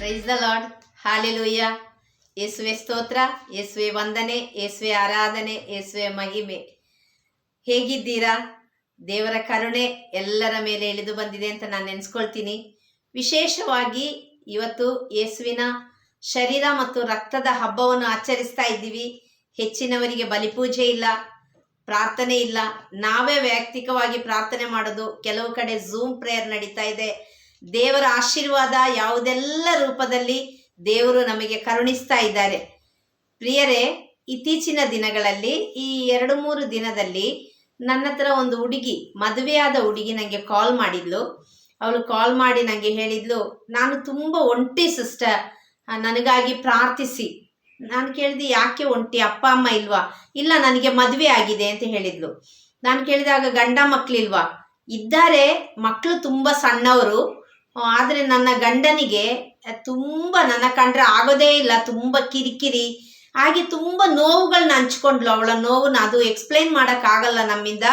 Price the lord. Hallelujah. ಯೇಸುವೆ ಸ್ತೋತ್ರ, ಯೇಸುವೆ ವಂದನೆ, ಯೇಸುವೆ ಆರಾಧನೆ, ಯೇಸುವೆ ಮಹಿಮೆ. ಹೇಗಿದ್ದೀರಾ? ದೇವರ ಕರುಣೆ ಎಲ್ಲರ ಮೇಲೆ ಇಳಿದು ಬಂದಿದೆ ಅಂತ ನಾನು ನೆನೆಸ್ಕೊಳ್ತೀನಿ. ವಿಶೇಷವಾಗಿ ಇವತ್ತು ಯೇಸುವಿನ ಶರೀರ ಮತ್ತು ರಕ್ತದ ಹಬ್ಬವನ್ನು ಆಚರಿಸ್ತಾ ಇದ್ದೀವಿ. ಹೆಚ್ಚಿನವರಿಗೆ ಬಲಿಪೂಜೆ ಇಲ್ಲ, ಪ್ರಾರ್ಥನೆ ಇಲ್ಲ. ನಾವೇ ವೈಯಕ್ತಿಕವಾಗಿ ಪ್ರಾರ್ಥನೆ ಮಾಡೋದು. ಕೆಲವು ಕಡೆ ಝೂಮ್ ಪ್ರೇಯರ್ ನಡೀತಾ ಇದೆ. ದೇವರ ಆಶೀರ್ವಾದ ಯಾವುದೆಲ್ಲ ರೂಪದಲ್ಲಿ ದೇವರು ನಮಗೆ ಕರುಣಿಸ್ತಾ ಇದ್ದಾರೆ. ಪ್ರಿಯರೇ, ಇತ್ತೀಚಿನ ದಿನಗಳಲ್ಲಿ ಈ 2-3 ದಿನದಲ್ಲಿ ನನ್ನ ಹತ್ರ ಒಂದು ಹುಡುಗಿ, ಮದುವೆಯಾದ ಹುಡುಗಿ ನನಗೆ ಕಾಲ್ ಮಾಡಿದ್ಲು. ಅವಳು ಕಾಲ್ ಮಾಡಿ ನನಗೆ ಹೇಳಿದ್ಲು, ನಾನು ತುಂಬ ಒಂಟಿ ಸಿಸ್ಟರ್, ನನಗಾಗಿ ಪ್ರಾರ್ಥಿಸಿ. ನಾನು ಕೇಳಿದೆ, ಯಾಕೆ ಒಂಟಿ? ಅಪ್ಪ ಅಮ್ಮ ಇಲ್ವಾ? ಇಲ್ಲ, ನನಗೆ ಮದುವೆ ಆಗಿದೆ ಅಂತ ಹೇಳಿದ್ಲು. ನಾನು ಕೇಳಿದಾಗ, ಗಂಡ ಮಕ್ಕಳಿಲ್ವಾ? ಇದ್ದಾರೆ, ಮಕ್ಕಳು ತುಂಬ ಸಣ್ಣವರು. ಆದರೆ ನನ್ನ ಗಂಡನಿಗೆ ತುಂಬ ನನ್ನ ಕಂಡ್ರೆ ಆಗೋದೇ ಇಲ್ಲ, ತುಂಬ ಕಿರಿಕಿರಿ, ಹಾಗೆ ತುಂಬ ನೋವುಗಳನ್ನ ಹಂಚ್ಕೊಂಡ್ಲು. ಅವಳ ನೋವನ್ನ ಅದು ಎಕ್ಸ್ಪ್ಲೈನ್ ಮಾಡೋಕ್ಕಾಗಲ್ಲ ನಮ್ಮಿಂದ.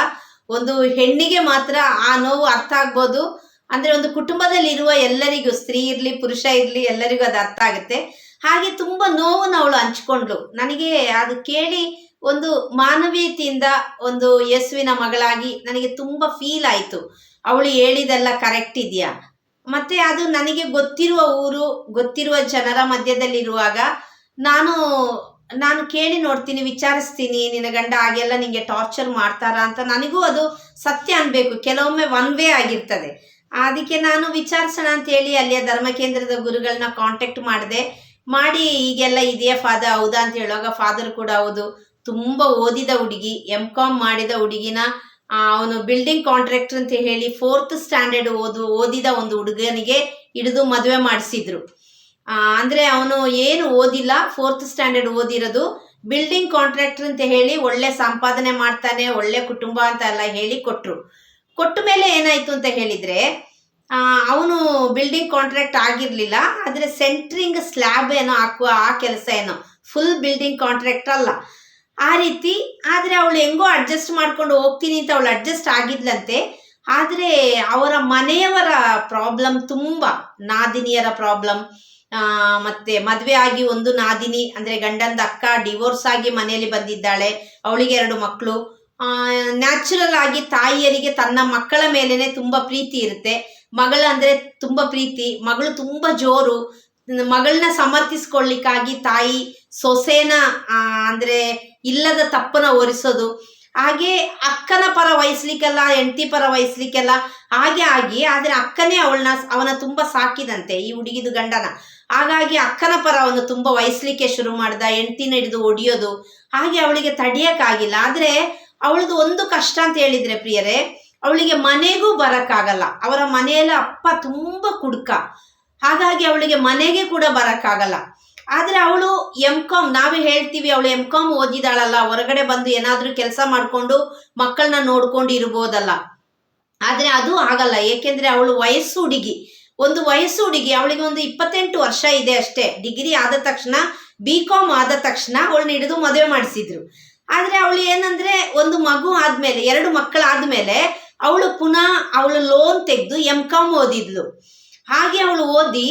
ಒಂದು ಹೆಣ್ಣಿಗೆ ಮಾತ್ರ ಆ ನೋವು ಅರ್ಥ ಆಗ್ಬೋದು. ಅಂದರೆ ಒಂದು ಕುಟುಂಬದಲ್ಲಿ ಇರುವ ಎಲ್ಲರಿಗೂ, ಸ್ತ್ರೀ ಇರಲಿ ಪುರುಷ ಇರಲಿ, ಎಲ್ಲರಿಗೂ ಅದು ಅರ್ಥ ಆಗುತ್ತೆ. ಹಾಗೆ ತುಂಬ ನೋವನ್ನು ಅವಳು ಹಂಚ್ಕೊಂಡ್ಲು. ನನಗೆ ಅದು ಕೇಳಿ ಒಂದು ಮಾನವೀಯತೆಯಿಂದ ಒಂದು ಯೇಸುವಿನ ಮಗಳಾಗಿ ನನಗೆ ತುಂಬ ಫೀಲ್ ಆಯಿತು. ಅವಳು ಹೇಳಿದೆಲ್ಲ ಕರೆಕ್ಟ್ ಇದೆಯಾ? ಮತ್ತು ಅದು ನನಗೆ ಗೊತ್ತಿರುವ ಊರು, ಗೊತ್ತಿರುವ ಜನರ ಮಧ್ಯದಲ್ಲಿರುವಾಗ ನಾನು ಕೇಳಿ ನೋಡ್ತೀನಿ, ವಿಚಾರಿಸ್ತೀನಿ, ನಿನ್ನ ಗಂಡ ಹಾಗೆಲ್ಲ ನಿನಗೆ ಟಾರ್ಚರ್ ಮಾಡ್ತಾರಾ ಅಂತ. ನನಗೂ ಅದು ಸತ್ಯ ಅನ್ಬೇಕು. ಕೆಲವೊಮ್ಮೆ ಒನ್ ವೇ ಆಗಿರ್ತದೆ. ಅದಕ್ಕೆ ನಾನು ವಿಚಾರಿಸೋಣ ಅಂತೇಳಿ ಅಲ್ಲಿಯ ಧರ್ಮ ಕೇಂದ್ರದ ಗುರುಗಳನ್ನ ಕಾಂಟ್ಯಾಕ್ಟ್ ಮಾಡಿ ಹೀಗೆಲ್ಲ ಇದೆಯಾ ಫಾದರ್? ಹೌದಾ ಅಂತ ಹೇಳುವಾಗ ಫಾದರ್ ಕೂಡ ಹೌದು, ತುಂಬ ಓದಿದ ಹುಡುಗಿ, M.Com ಮಾಡಿದ ಹುಡುಗಿನ ಅವನು ಬಿಲ್ಡಿಂಗ್ ಕಾಂಟ್ರಾಕ್ಟರ್ ಅಂತ ಹೇಳಿ 4th ಸ್ಟ್ಯಾಂಡರ್ಡ್ ಓದಿದ ಒಂದು ಹುಡುಗನಿಗೆ ಹಿಡಿದು ಮದುವೆ ಮಾಡಿಸಿದ್ರು. ಅಂದರೆ ಅವನು ಏನು ಓದಿಲ್ಲ, 4th ಸ್ಟ್ಯಾಂಡರ್ಡ್ ಓದಿರೋದು, ಬಿಲ್ಡಿಂಗ್ ಕಾಂಟ್ರಾಕ್ಟರ್ ಅಂತ ಹೇಳಿ ಒಳ್ಳೆ ಸಂಪಾದನೆ ಮಾಡ್ತಾನೆ, ಒಳ್ಳೆ ಕುಟುಂಬ ಅಂತ ಎಲ್ಲ ಹೇಳಿ ಕೊಟ್ಟ ಮೇಲೆ ಏನಾಯಿತು ಅಂತ ಹೇಳಿದರೆ, ಅವನು ಬಿಲ್ಡಿಂಗ್ ಕಾಂಟ್ರಾಕ್ಟ್ ಆಗಿರಲಿಲ್ಲ, ಆದರೆ ಸೆಂಟ್ರಿಂಗ್ ಸ್ಲ್ಯಾಬ್ ಏನೋ ಹಾಕುವ ಆ ಕೆಲಸ ಏನೋ, ಫುಲ್ ಬಿಲ್ಡಿಂಗ್ ಕಾಂಟ್ರಾಕ್ಟರ್ ಅಲ್ಲ ಆ ರೀತಿ. ಆದರೆ ಅವಳು ಹೆಂಗೋ ಅಡ್ಜಸ್ಟ್ ಮಾಡ್ಕೊಂಡು ಹೋಗ್ತೀನಿ ಅಂತ ಅವಳು ಅಡ್ಜಸ್ಟ್ ಆಗಿದ್ಲಂತೆ. ಆದರೆ ಅವರ ಮನೆಯವರ ಪ್ರಾಬ್ಲಮ್ ತುಂಬ, ನಾದಿನಿಯರ ಪ್ರಾಬ್ಲಮ್. ಮತ್ತು ಮದುವೆ ಆಗಿ ಒಂದು ನಾದಿನಿ ಅಂದರೆ ಗಂಡಂದ ಅಕ್ಕ ಡಿವೋರ್ಸ್ ಆಗಿ ಮನೆಯಲ್ಲಿ ಬಂದಿದ್ದಾಳೆ. ಅವಳಿಗೆ 2 ಮಕ್ಕಳು. ನ್ಯಾಚುರಲ್ ಆಗಿ ತಾಯಿಯರಿಗೆ ತನ್ನ ಮಕ್ಕಳ ಮೇಲೇ ತುಂಬ ಪ್ರೀತಿ ಇರುತ್ತೆ. ಮಗಳಂದರೆ ತುಂಬ ಪ್ರೀತಿ, ಮಗಳು ತುಂಬ ಜೋರು. ಮಗಳನ್ನ ಸಮರ್ಥಿಸ್ಕೊಳ್ಳಿಕ್ಕಾಗಿ ತಾಯಿ ಸೊಸೆನ ಅಂದರೆ ಇಲ್ಲದ ತಪ್ಪನ ಹೊರಿಸೋದು, ಹಾಗೆ ಅಕ್ಕನ ಪರ ವಹಿಸ್ಲಿಕ್ಕೆಲ್ಲ, ಹೆಂಡತಿ ಪರ ವಹಿಸ್ಲಿಕ್ಕೆಲ್ಲ ಹಾಗೆ ಆಗಿ. ಆದರೆ ಅಕ್ಕನೇ ಅವನ ತುಂಬ ಸಾಕಿದಂತೆ, ಈ ಹುಡುಗಿದು ಗಂಡನ. ಹಾಗಾಗಿ ಅಕ್ಕನ ಪರ ಅವನು ತುಂಬ ವಹಿಸ್ಲಿಕ್ಕೆ ಶುರು ಮಾಡ್ದ, ಹೆಂಡತಿನ ಹಿಡಿದು ಹೊಡಿಯೋದು. ಹಾಗೆ ಅವಳಿಗೆ ತಡೆಯೋಕ್ಕಾಗಿಲ್ಲ. ಆದರೆ ಅವಳದು ಒಂದು ಕಷ್ಟ ಅಂತ ಹೇಳಿದರೆ ಪ್ರಿಯರೇ, ಅವಳಿಗೆ ಮನೆಗೂ ಬರೋಕ್ಕಾಗಲ್ಲ. ಅವರ ಮನೆಯಲ್ಲಿ ಅಪ್ಪ ತುಂಬ ಕುಡುಕ, ಹಾಗಾಗಿ ಅವಳಿಗೆ ಮನೆಗೆ ಕೂಡ ಬರೋಕ್ಕಾಗಲ್ಲ. ಆದರೆ ಅವಳು M.Com, ನಾವೇ ಹೇಳ್ತೀವಿ ಅವಳು M.Com ಓದಿದಾಳಲ್ಲ, ಹೊರಗಡೆ ಬಂದು ಏನಾದರೂ ಕೆಲಸ ಮಾಡಿಕೊಂಡು ಮಕ್ಕಳನ್ನ ನೋಡ್ಕೊಂಡು ಇರ್ಬೋದಲ್ಲ. ಆದರೆ ಅದು ಆಗಲ್ಲ. ಏಕೆಂದರೆ ಅವಳು ವಯಸ್ಸು ಹುಡುಗಿ, ಅವಳಿಗೆ ಒಂದು 28 ವರ್ಷ ಇದೆ ಅಷ್ಟೇ. ಡಿಗ್ರಿ ಆದ ತಕ್ಷಣ, B.Com ಆದ ತಕ್ಷಣ ಅವಳನ್ನ ಹಿಡಿದು ಮದುವೆ ಮಾಡಿಸಿದ್ರು. ಆದರೆ ಅವಳು ಏನಂದರೆ, ಒಂದು ಮಗು ಆದಮೇಲೆ, 2 ಮಕ್ಕಳಾದಮೇಲೆ ಅವಳು ಲೋನ್ ತೆಗೆದು M.Com ಓದಿದ್ಲು. ಹಾಗೆ ಅವಳು ಓದಿ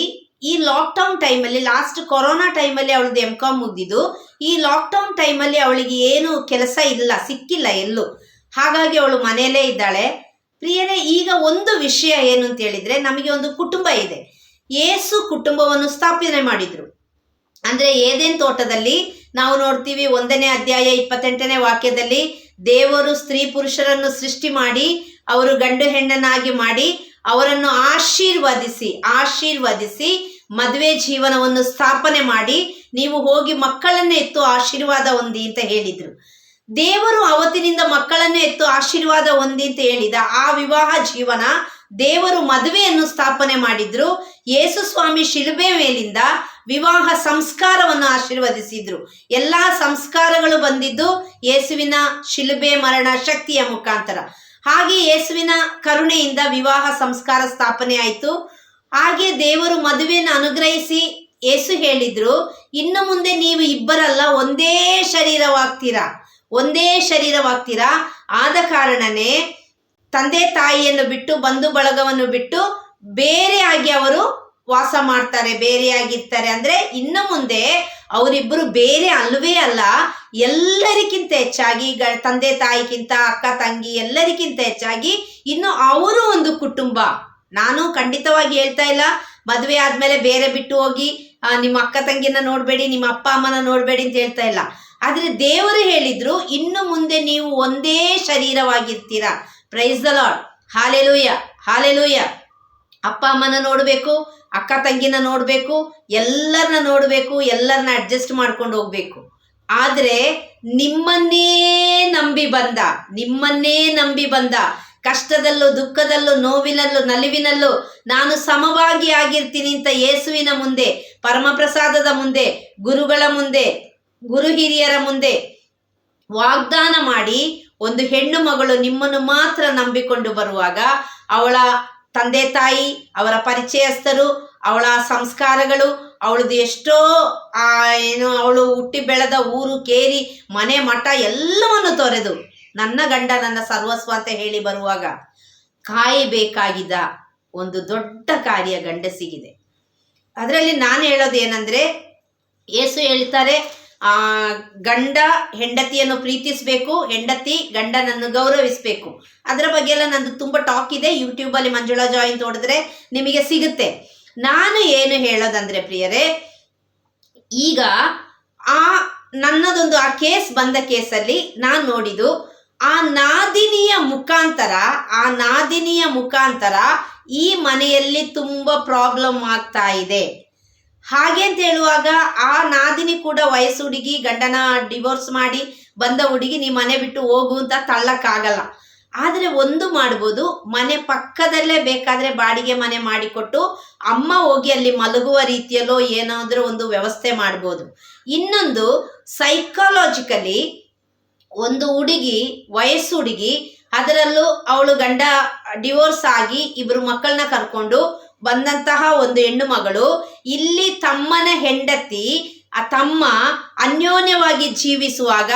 ಈ ಲಾಕ್ಡೌನ್ ಟೈಮಲ್ಲಿ, ಲಾಸ್ಟ್ ಕೊರೋನಾ ಟೈಮಲ್ಲಿ ಅವಳದು M.Com ಮುಗಿದಿದ್ದು. ಈ ಲಾಕ್ಡೌನ್ ಟೈಮಲ್ಲಿ ಅವಳಿಗೆ ಏನು ಕೆಲಸ ಇಲ್ಲ, ಸಿಕ್ಕಿಲ್ಲ ಎಲ್ಲೂ. ಹಾಗಾಗಿ ಅವಳು ಮನೆಯಲ್ಲೇ ಇದ್ದಾಳೆ. ಪ್ರಿಯರೇ, ಈಗ ಒಂದು ವಿಷಯ ಏನು ಅಂತ ಹೇಳಿದರೆ, ನಮಗೆ ಒಂದು ಕುಟುಂಬ ಇದೆ. ಯೇಸು ಕುಟುಂಬವನ್ನು ಸ್ಥಾಪನೆ ಮಾಡಿದರು. ಅಂದರೆ ಏದೇನ್ ತೋಟದಲ್ಲಿ ನಾವು ನೋಡ್ತೀವಿ, 1ನೇ ಅಧ್ಯಾಯ 28ನೇ ವಾಕ್ಯದಲ್ಲಿ, ದೇವರು ಸ್ತ್ರೀ ಪುರುಷರನ್ನು ಸೃಷ್ಟಿ ಮಾಡಿ, ಅವರು ಗಂಡು ಹೆಣ್ಣನಾಗಿ ಮಾಡಿ, ಅವರನ್ನು ಆಶೀರ್ವದಿಸಿ ಮದುವೆ ಜೀವನವನ್ನು ಸ್ಥಾಪನೆ ಮಾಡಿ, ನೀವು ಹೋಗಿ ಮಕ್ಕಳನ್ನೇ ಎತ್ತು ಆಶೀರ್ವಾದ ಹೊಂದಿ ಅಂತ ಹೇಳಿದರು. ದೇವರು ಅವತ್ತಿನಿಂದ ಮಕ್ಕಳನ್ನೇ ಎತ್ತು ಆಶೀರ್ವಾದ ಹೊಂದಿ ಅಂತ ಹೇಳಿದ ಆ ವಿವಾಹ ಜೀವನ, ದೇವರು ಮದುವೆಯನ್ನು ಸ್ಥಾಪನೆ ಮಾಡಿದ್ರು. ಯೇಸು ಸ್ವಾಮಿ ಶಿಲುಬೆ ಮೇಲಿಂದ ವಿವಾಹ ಸಂಸ್ಕಾರವನ್ನು ಆಶೀರ್ವದಿಸಿದ್ರು. ಎಲ್ಲ ಸಂಸ್ಕಾರಗಳು ಬಂದಿದ್ದು ಯೇಸುವಿನ ಶಿಲುಬೆ ಮರಣ ಶಕ್ತಿಯ ಮುಖಾಂತರ. ಹಾಗೆ ಯೇಸುವಿನ ಕರುಣೆಯಿಂದ ವಿವಾಹ ಸಂಸ್ಕಾರ ಸ್ಥಾಪನೆ ಆಯಿತು. ಹಾಗೆ ದೇವರು ಮದುವೆಯನ್ನು ಅನುಗ್ರಹಿಸಿ ಯೇಸು ಹೇಳಿದ್ರು, ಇನ್ನು ಮುಂದೆ ನೀವು ಇಬ್ಬರಲ್ಲ, ಒಂದೇ ಶರೀರವಾಗ್ತೀರಾ. ಆದ ಕಾರಣನೇ ತಂದೆ ತಾಯಿಯನ್ನು ಬಿಟ್ಟು, ಬಂಧು ಬಳಗವನ್ನು ಬಿಟ್ಟು ಬೇರೆಯಾಗಿ ಅವರು ವಾಸ ಮಾಡ್ತಾರೆ, ಬೇರೆಯಾಗಿರ್ತಾರೆ. ಅಂದ್ರೆ ಇನ್ನು ಮುಂದೆ ಅವರಿಬ್ಬರು ಬೇರೆ ಅಲ್ವೇ ಅಲ್ಲ, ಎಲ್ಲರಿಗಿಂತ ಹೆಚ್ಚಾಗಿ ತಂದೆ ತಾಯಿಗಿಂತ ಅಕ್ಕ ತಂಗಿ ಎಲ್ಲರಿಗಿಂತ ಹೆಚ್ಚಾಗಿ ಇನ್ನು ಅವರು ಒಂದು ಕುಟುಂಬ. ನಾನು ಖಂಡಿತವಾಗಿ ಹೇಳ್ತಾ ಇಲ್ಲ ಮದುವೆ ಆದ್ಮೇಲೆ ಬೇರೆ ಬಿಟ್ಟು ಹೋಗಿ ನಿಮ್ಮ ಅಕ್ಕ ತಂಗಿನ ನೋಡ್ಬೇಡಿ, ನಿಮ್ಮ ಅಪ್ಪ ಅಮ್ಮನ ನೋಡ್ಬೇಡಿ ಅಂತ ಹೇಳ್ತಾ ಇಲ್ಲ. ಆದ್ರೆ ದೇವರು ಹೇಳಿದ್ರು ಇನ್ನು ಮುಂದೆ ನೀವು ಒಂದೇ ಶರೀರವಾಗಿರ್ತೀರಾ. Praise the lord. Hallelujah, hallelujah. ಅಪ್ಪ ಅಮ್ಮನ ನೋಡ್ಬೇಕು, ಅಕ್ಕ ತಂಗಿನ ನೋಡ್ಬೇಕು, ಎಲ್ಲರನ್ನ ನೋಡ್ಬೇಕು, ಎಲ್ಲರನ್ನ ಅಡ್ಜಸ್ಟ್ ಮಾಡ್ಕೊಂಡು ಹೋಗ್ಬೇಕು. ಆದ್ರೆ ನಿಮ್ಮನ್ನೇ ನಂಬಿ ಬಂದ ಕಷ್ಟದಲ್ಲೂ ದುಃಖದಲ್ಲೂ ನೋವಿನಲ್ಲೂ ನಲಿವಿನಲ್ಲೂ ನಾನು ಸಮವಾಗಿ ಆಗಿರ್ತೀನಿ ಅಂತ ಯೇಸುವಿನ ಮುಂದೆ, ಪರಮಪ್ರಸಾದದ ಮುಂದೆ, ಗುರುಗಳ ಮುಂದೆ, ಗುರು ಹಿರಿಯರ ಮುಂದೆ ವಾಗ್ದಾನ ಮಾಡಿ ಒಂದು ಹೆಣ್ಣು ಮಗಳು ನಿಮ್ಮನ್ನು ಮಾತ್ರ ನಂಬಿಕೊಂಡು ಬರುವಾಗ ಅವಳ ತಂದೆ ತಾಯಿ, ಅವರ ಪರಿಚಯಸ್ಥರು, ಅವಳ ಸಂಸ್ಕಾರಗಳು, ಅವಳದು ಎಷ್ಟೋ ಅವಳು ಹುಟ್ಟಿ ಬೆಳೆದ ಊರು, ಕೇರಿ, ಮನೆ, ಮಠ ಎಲ್ಲವನ್ನು ತೊರೆದು ನನ್ನ ಗಂಡ ನನ್ನ ಸರ್ವಸ್ವ ಅಂತ ಹೇಳಿ ಬರುವಾಗ ಕಾಯಬೇಕಾಗಿದ್ದ ಒಂದು ದೊಡ್ಡ ಕಾರ್ಯ ಗಂಡಸಿಗಿದೆ. ಅದರಲ್ಲಿ ನಾನು ಹೇಳೋದು ಏನಂದ್ರೆ, ಯೇಸು ಹೇಳ್ತಾರೆ ಗಂಡ ಹೆಂಡತಿಯನ್ನು ಪ್ರೀತಿಸಬೇಕು, ಹೆಂಡತಿ ಗಂಡನನ್ನು ಗೌರವಿಸಬೇಕು. ಅದರ ಬಗ್ಗೆ ಎಲ್ಲ ನಂದು ತುಂಬ ಟಾಕ್ ಇದೆ, ಯೂಟ್ಯೂಬಲ್ಲಿ ಮಂಜುಳಾ ಜಾಯ್ ಅಂತ ಹೊಡೆದ್ರೆ ನಿಮಗೆ ಸಿಗುತ್ತೆ. ನಾನು ಏನು ಹೇಳೋದಂದ್ರೆ ಪ್ರಿಯರೇ, ಈಗ ನನ್ನದೊಂದು ಕೇಸ್ ಬಂದ ಕೇಸಲ್ಲಿ ನಾನು ನೋಡಿದ್ದು ಆ ನಾದಿನಿಯ ಮುಖಾಂತರ ಈ ಮನೆಯಲ್ಲಿ ತುಂಬ ಪ್ರಾಬ್ಲಮ್ ಆಗ್ತಾ ಇದೆ. ಹಾಗೆ ಅಂತ ಹೇಳುವಾಗ ಆ ನಾದಿನಿ ಕೂಡ ವಯಸ್ಸು ಹುಡುಗಿ, ಗಂಡನ ಡಿವೋರ್ಸ್ ಮಾಡಿ ಬಂದ ಹುಡುಗಿ, ನೀ ಮನೆ ಬಿಟ್ಟು ಹೋಗು ಅಂತ ತಳ್ಳಕ್ಕಾಗಲ್ಲ. ಆದರೆ ಒಂದು ಮಾಡ್ಬೋದು, ಮನೆ ಪಕ್ಕದಲ್ಲೇ ಬೇಕಾದರೆ ಬಾಡಿಗೆ ಮನೆ ಮಾಡಿಕೊಟ್ಟು ಅಮ್ಮ ಹೋಗಿ ಅಲ್ಲಿ ಮಲಗುವ ರೀತಿಯಲ್ಲೋ ಏನಾದರೂ ಒಂದು ವ್ಯವಸ್ಥೆ ಮಾಡ್ಬೋದು. ಇನ್ನೊಂದು, ಸೈಕಾಲಜಿಕಲಿ ಒಂದು ಹುಡುಗಿ, ವಯಸ್ಸು ಹುಡುಗಿ, ಅದರಲ್ಲೂ ಅವಳು ಗಂಡ ಡಿವೋರ್ಸ್ ಆಗಿ ಇಬ್ಬರು ಮಕ್ಕಳನ್ನ ಕರ್ಕೊಂಡು ಬಂದಂತಹ ಒಂದು ಹೆಣ್ಣು ಮಗಳು ಇಲ್ಲಿ ತಮ್ಮನ ಹೆಂಡತಿ ತಮ್ಮ ಅನ್ಯೋನ್ಯವಾಗಿ ಜೀವಿಸುವಾಗ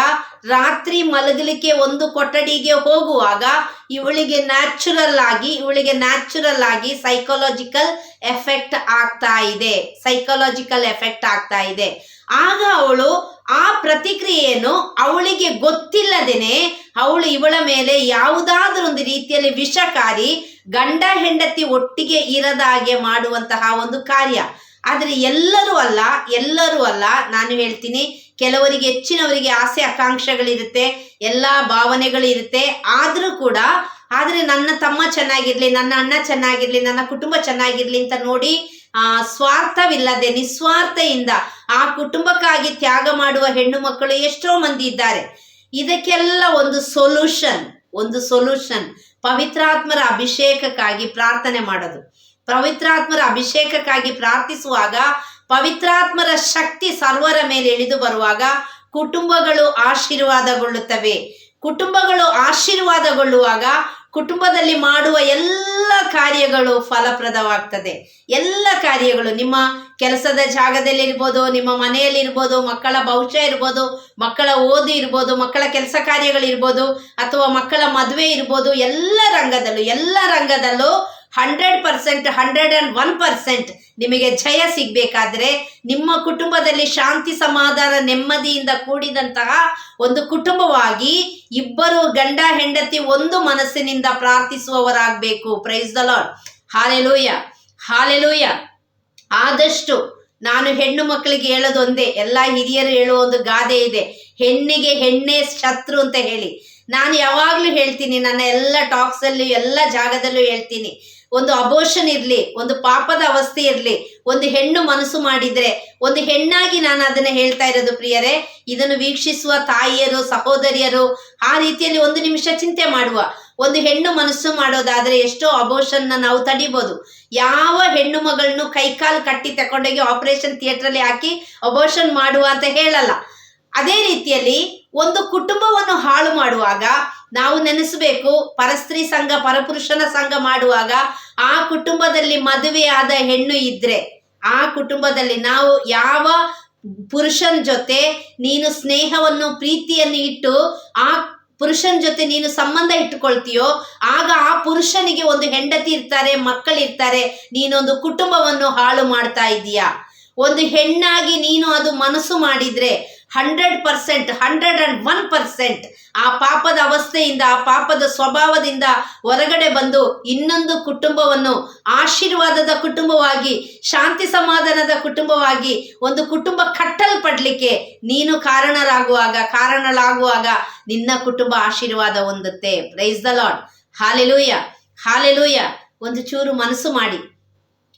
ರಾತ್ರಿ ಮಲಗಲಿಕ್ಕೆ ಒಂದು ಕೊಠಡಿಗೆ ಹೋಗುವಾಗ ಇವಳಿಗೆ ನ್ಯಾಚುರಲ್ ಆಗಿ ಸೈಕಾಲಜಿಕಲ್ ಎಫೆಕ್ಟ್ ಆಗ್ತಾ ಇದೆ. ಆಗ ಅವಳು ಆ ಪ್ರತಿಕ್ರಿಯೆಯನ್ನು ಅವಳಿಗೆ ಗೊತ್ತಿಲ್ಲದೇನೆ ಅವಳು ಇವಳ ಮೇಲೆ ಯಾವುದಾದ್ರೂ ಒಂದು ರೀತಿಯಲ್ಲಿ ವಿಷಕಾರಿ ಗಂಡ ಹೆಂಡತಿ ಒಟ್ಟಿಗೆ ಇರದ ಹಾಗೆ ಮಾಡುವಂತಹ ಒಂದು ಕಾರ್ಯ. ಆದರೆ ಎಲ್ಲರೂ ಅಲ್ಲ, ನಾನು ಹೇಳ್ತೀನಿ, ಕೆಲವರಿಗೆ, ಹೆಚ್ಚಿನವರಿಗೆ ಆಸೆ ಆಕಾಂಕ್ಷೆಗಳಿರುತ್ತೆ, ಎಲ್ಲ ಭಾವನೆಗಳಿರುತ್ತೆ. ಆದರೆ ನನ್ನ ತಮ್ಮ ಚೆನ್ನಾಗಿರ್ಲಿ, ನನ್ನ ಅಣ್ಣ ಚೆನ್ನಾಗಿರ್ಲಿ, ನನ್ನ ಕುಟುಂಬ ಚೆನ್ನಾಗಿರ್ಲಿ ಅಂತ ನೋಡಿ ಸ್ವಾರ್ಥವಿಲ್ಲದೆ ನಿಸ್ವಾರ್ಥೆಯಿಂದ ಆ ಕುಟುಂಬಕ್ಕಾಗಿ ತ್ಯಾಗ ಮಾಡುವ ಹೆಣ್ಣು ಮಕ್ಕಳು ಎಷ್ಟೋ ಮಂದಿ ಇದ್ದಾರೆ. ಇದಕ್ಕೆಲ್ಲ ಒಂದು ಸೊಲ್ಯೂಷನ್ ಪವಿತ್ರಾತ್ಮರ ಅಭಿಷೇಕಕ್ಕಾಗಿ ಪ್ರಾರ್ಥನೆ ಮಾಡೋದು. ಪವಿತ್ರಾತ್ಮರ ಅಭಿಷೇಕಕ್ಕಾಗಿ ಪ್ರಾರ್ಥಿಸುವಾಗ ಪವಿತ್ರಾತ್ಮರ ಶಕ್ತಿ ಸರ್ವರ ಮೇಲೆ ಇಳಿದು ಬರುವಾಗ ಕುಟುಂಬಗಳು ಆಶೀರ್ವಾದಗೊಳ್ಳುವಾಗ ಕುಟುಂಬದಲ್ಲಿ ಮಾಡುವ ಎಲ್ಲ ಕಾರ್ಯಗಳು ಫಲಪ್ರದವಾಗ್ತದೆ. ಎಲ್ಲ ಕಾರ್ಯಗಳು, ನಿಮ್ಮ ಕೆಲಸದ ಜಾಗದಲ್ಲಿ ಇರ್ಬೋದು, ನಿಮ್ಮ ಮನೆಯಲ್ಲಿ ಇರ್ಬೋದು, ಮಕ್ಕಳ ಭವಿಷ್ಯ ಇರ್ಬೋದು, ಮಕ್ಕಳ ಓದು ಇರ್ಬೋದು, ಮಕ್ಕಳ ಕೆಲಸ ಕಾರ್ಯಗಳಿರ್ಬೋದು, ಅಥವಾ ಮಕ್ಕಳ ಮದುವೆ ಇರ್ಬೋದು, ಎಲ್ಲ ರಂಗದಲ್ಲೂ 100%, 101% ನಿಮಗೆ ಜಯ ಸಿಗಬೇಕಾದ್ರೆ ನಿಮ್ಮ ಕುಟುಂಬದಲ್ಲಿ ಶಾಂತಿ, ಸಮಾಧಾನ, ನೆಮ್ಮದಿಯಿಂದ ಕೂಡಿದಂತಹ ಒಂದು ಕುಟುಂಬವಾಗಿ ಇಬ್ಬರು ಗಂಡ ಹೆಂಡತಿ ಒಂದು ಮನಸ್ಸಿನಿಂದ ಪ್ರಾರ್ಥಿಸುವವರಾಗಬೇಕು. Praise the lord. ಹಾಲೆಲೂಯ. ಆದಷ್ಟು ನಾನು ಹೆಣ್ಣು ಮಕ್ಕಳಿಗೆ ಹೇಳೋದು ಒಂದೇ, ಎಲ್ಲ ಹಿರಿಯರು ಹೇಳುವ ಒಂದು ಗಾದೆ ಇದೆ, ಹೆಣ್ಣಿಗೆ ಹೆಣ್ಣೇ ಶತ್ರು ಅಂತ ಹೇಳಿ. ನಾನು ಯಾವಾಗಲೂ ಹೇಳ್ತೀನಿ, ನನ್ನ ಎಲ್ಲ ಟಾಕ್ಸಲ್ಲಿ, ಎಲ್ಲ ಜಾಗದಲ್ಲೂ ಹೇಳ್ತೀನಿ, ಒಂದು ಅಬೋಷನ್ ಇರಲಿ, ಒಂದು ಪಾಪದ ಅವಸ್ಥೆ ಇರಲಿ, ಒಂದು ಹೆಣ್ಣು ಮನಸ್ಸು ಮಾಡಿದ್ರೆ, ಒಂದು ಹೆಣ್ಣಾಗಿ ನಾನು ಅದನ್ನು ಹೇಳ್ತಾ ಇರೋದು ಪ್ರಿಯರೇ, ಇದನ್ನು ವೀಕ್ಷಿಸುವ ತಾಯಿಯರು, ಸಹೋದರಿಯರು ಆ ರೀತಿಯಲ್ಲಿ ಒಂದು ನಿಮಿಷ ಚಿಂತೆ ಮಾಡುವ. ಒಂದು ಹೆಣ್ಣು ಮನಸ್ಸು ಮಾಡೋದಾದ್ರೆ ಎಷ್ಟೋ ಅಬೋಷನ್ನ ನಾವು ತಡಿಬೋದು. ಯಾವ ಹೆಣ್ಣು ಮಗಳನ್ನು ಕೈಕಾಲು ಕಟ್ಟಿ ತಕೊಂಡೋಗಿ ಆಪರೇಷನ್ ಥಿಯೇಟ್ರಲ್ಲಿ ಹಾಕಿ ಅಬೋಷನ್ ಮಾಡುವ ಅಂತ ಹೇಳಲ್ಲ. ಅದೇ ರೀತಿಯಲ್ಲಿ ಒಂದು ಕುಟುಂಬವನ್ನು ಹಾಳು ಮಾಡುವಾಗ ನಾವು ನೆನೆಸಬೇಕು, ಪರಸ್ತ್ರೀ ಸಂಘ, ಪರಪುರುಷನ ಸಂಘ ಮಾಡುವಾಗ ಆ ಕುಟುಂಬದಲ್ಲಿ ಮದುವೆಯಾದ ಹೆಣ್ಣು ಇದ್ರೆ, ಆ ಕುಟುಂಬದಲ್ಲಿ ನಾವು ಯಾವ ಪುರುಷನ ಜೊತೆ ನೀನು ಸ್ನೇಹವನ್ನು, ಪ್ರೀತಿಯನ್ನು ಇಟ್ಟು ಆ ಪುರುಷನ ಜೊತೆ ನೀನು ಸಂಬಂಧ ಇಟ್ಟುಕೊಳ್ತೀಯೋ ಆಗ ಆ ಪುರುಷನಿಗೆ ಒಂದು ಹೆಂಡತಿ ಇರ್ತಾರೆ, ಮಕ್ಕಳಿರ್ತಾರೆ, ನೀನೊಂದು ಕುಟುಂಬವನ್ನು ಹಾಳು ಮಾಡ್ತಾ ಇದೀಯಾ. ಒಂದು ಹೆಣ್ಣಾಗಿ ನೀನು ಅದು ಮನಸ್ಸು ಮಾಡಿದ್ರೆ 100%, 101% ಆ ಪಾಪದ ಅವಸ್ಥೆಯಿಂದ, ಆ ಪಾಪದ ಸ್ವಭಾವದಿಂದ ಹೊರಗಡೆ ಬಂದು ಇನ್ನೊಂದು ಕುಟುಂಬವನ್ನು ಆಶೀರ್ವಾದದ ಕುಟುಂಬವಾಗಿ, ಶಾಂತಿ ಸಮಾಧಾನದ ಕುಟುಂಬವಾಗಿ, ಒಂದು ಕುಟುಂಬ ಕಟ್ಟಲ್ಪಡ್ಲಿಕ್ಕೆ ನೀನು ಕಾರಣಳಾಗುವಾಗ ನಿನ್ನ ಕುಟುಂಬ ಆಶೀರ್ವಾದ ಹೊಂದುತ್ತೆ. Praise the lord. Hallelujah, hallelujah. ಒಂದು ಚೂರು ಮನಸ್ಸು ಮಾಡಿ.